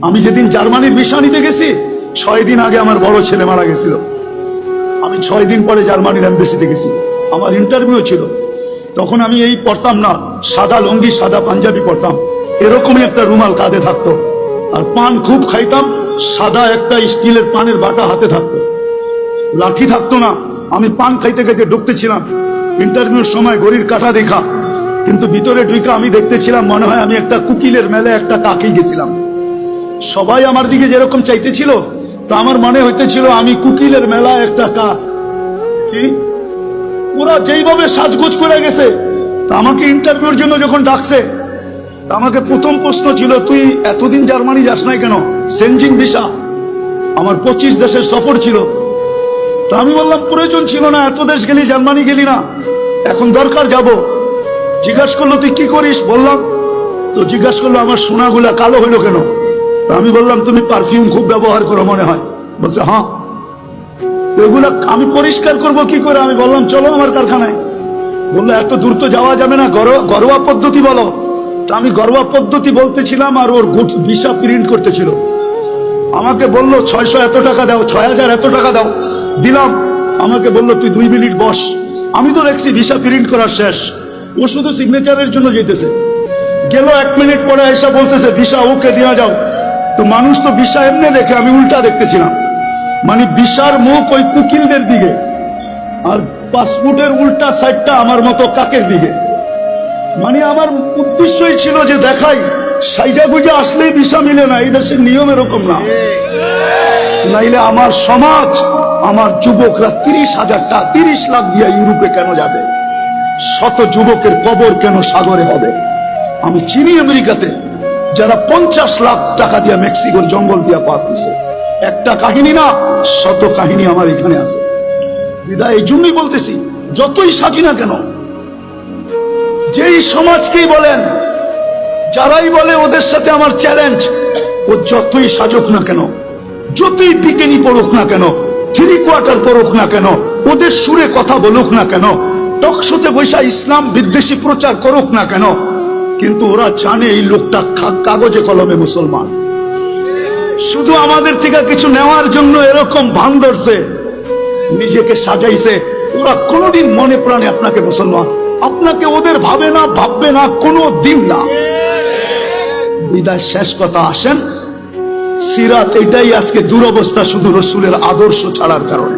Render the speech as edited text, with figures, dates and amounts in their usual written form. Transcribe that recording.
আমি যেদিন জার্মানির ভিসা নিতে গেছি 6 দিন আগে আমার বড় ছেলে মারা গেছিল। আমি 6 দিন পরে জার্মানির এম্বাসিতে গেছি, আমার ইন্টারভিউ ছিল। তখন আমি এই পড়তাম না, সাদা লুঙ্গি সাদা পাঞ্জাবি পড়তাম, এরকমই একটা রুমাল কাঁধে থাকতো, আর পান খুব খাইতাম, সাদা একটা স্টিলের পানের বাটা হাতে থাকতো, লাঠি থাকতো না। আমি পান খাইতে খাইতে ঢুকতেছিলাম ইন্টারভিউর সময়, ঘড়ির কাঁটা দেখা, কিন্তু ভিতরে ঢুকে আমি দেখতেছিলাম মনে হয় আমি একটা কুকিলের মেলে একটা কাকেই গেছিলাম। সবাই আমার দিকে যেরকম চাইতেছিল, তা আমার মনে হইতেছিল আমি কুকিলের মেলা একটা কাক। কি ওরা যেইভাবে সাজগোজ করে গেছে, তা আমাকে ইন্টারভিউর জন্য যখন ডাকছে, তা আমাকে প্রথম প্রশ্ন ছিল, তুই এতদিন জার্মানি যাস নাই কেন? সেনজিন ভিসা, আমার 25 দেশের সফর ছিল। তা আমি বললাম প্রয়োজন ছিল না, এত দেশ গেলি, জার্মানি গেলি না, এখন দরকার যাব। জিজ্ঞাসা করলো তুই কি করিস? বললাম। তো জিজ্ঞাসা করলো আমার সোনাগুলা কালো হইলো কেন? তা আমি বললাম তুমি পারফিউম খুব ব্যবহার করো মনে হয়। বলছে হ্যাঁ। তো এগুলা আমি পরিষ্কার করব কি করে? আমি বললাম চলো আমার কারখানায়। বললো এত দূর তো যাওয়া যাবে না, ঘরোয়া পদ্ধতি বলো। তা আমি ঘরোয়া পদ্ধতি বলতেছিলাম, আর ওর ভিসা প্রিন্ট করতেছিল। আমাকে বললো 600 এত টাকা দাও, 6000 এত টাকা দাও, দিলাম। আমাকে বললো তুই 2 মিনিট বস। আমি তো দেখছি ভিসা প্রিন্ট করার শেষ, ও শুধু সিগনেচারের জন্য যেতেছে। গেল 1 মিনিট পরে এসে বলতেছে ভিসা ওকে নিয়ে যাও। তো মানুষ তো ভিসা এমনি দেখে, আমি উল্টা দেখতেছিলাম, মানে ভিসার মুখ ওই কুকিলদের দিকে, আর পাসপোর্টের উল্টা সাইডটা আমার মতো কাকের দিকে। মানে আমার উদ্দেশ্যই ছিল যে দেখাই সাইডা বুঝে আসলেই ভিসা মিলে না, এই দেশের নিয়ম এরকম না। নাইলে আমার সমাজ, আমার যুবকরা 30 লাখ দিয়ে ইউরোপে কেন যাবে? শত যুবকের কবর কেন সাগরে হবে? আমি চিনি আমেরিকাতে যারা 50 লাখ টাকা দিয়ে মেক্সিকোর জঙ্গল দিয়ে পার হয়েছে। একটা কাহিনী না, শত কাহিনী আমার এখানে আছে। বিদায় এই জন্যই বলতেছি, যতই সাজি না কেন, যেই সমাজকেই বলেন, যারাই বলে ওদের সাথে আমার চ্যালেঞ্জ, ও যতই সাজুক না কেন, যতই বিকেনি পড়ুক না কেন, 3 কোয়ার্টার পড়ুক না কেন, ওদের সুরে কথা বলুক না কেন, টকশোতে বৈশা ইসলাম বিদ্বেষী প্রচার করুক না কেন, কিন্তু ওরা জানে এই লোকটা কাগজে কলমে মুসলমান। শুধু আমাদের থেকে কিছু নেওয়ার জন্য এরকম ভান ধরছে, নিজেকে সাজাইছে। ওরা কোনোদিন মনে প্রাণে আপনাকে মুসলমান, আপনাকে ওদের ভাবে না, ভাববে না, কোনো দিন না। বিদায় শেষ কথা, আসেন সিরাত, এটাই আজকে দুরবস্থা শুধু রসুলের আদর্শ ছাড়ার কারণে।